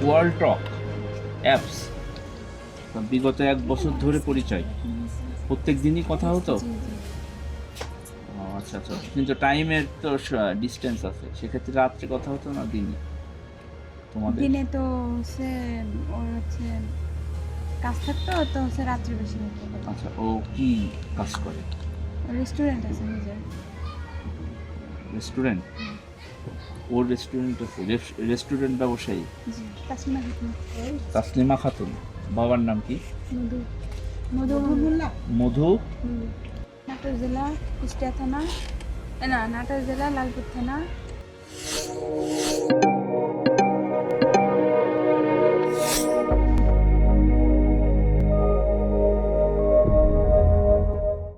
World টক apps, বিগত 1 বছর ধরে পরিচয়, প্রত্যেক দিনই কথা হতো। জি, জি। ও আচ্ছা আচ্ছা, কিন্তু টাইমের তো ডিস্টেন্স আছে, সেক্ষেত্রে রাত্রে কথা হতো না দিনে তোমাদের? দিনে তো হচ্ছে ওর হচ্ছে কাজ থাকতো, তো হচ্ছে রাত্রে বেশি হতো। আচ্ছা, ও কি কাজ করে? রেস্টুরেন্ট আছে নিজের। রেস্টুরেন্ট? ওর রেস্টুরেন্ট আছে, রেস্টুরেন্ট ব্যবসায়ী। জি, তাসমিমা খাতুন। তাসলিমা খাতুন। বাবার নাম কি? মধু মধু মধু। নাটোর জেলা কুষ্টিয়া থানা, না নাটোর জেলা লালপুর থানা।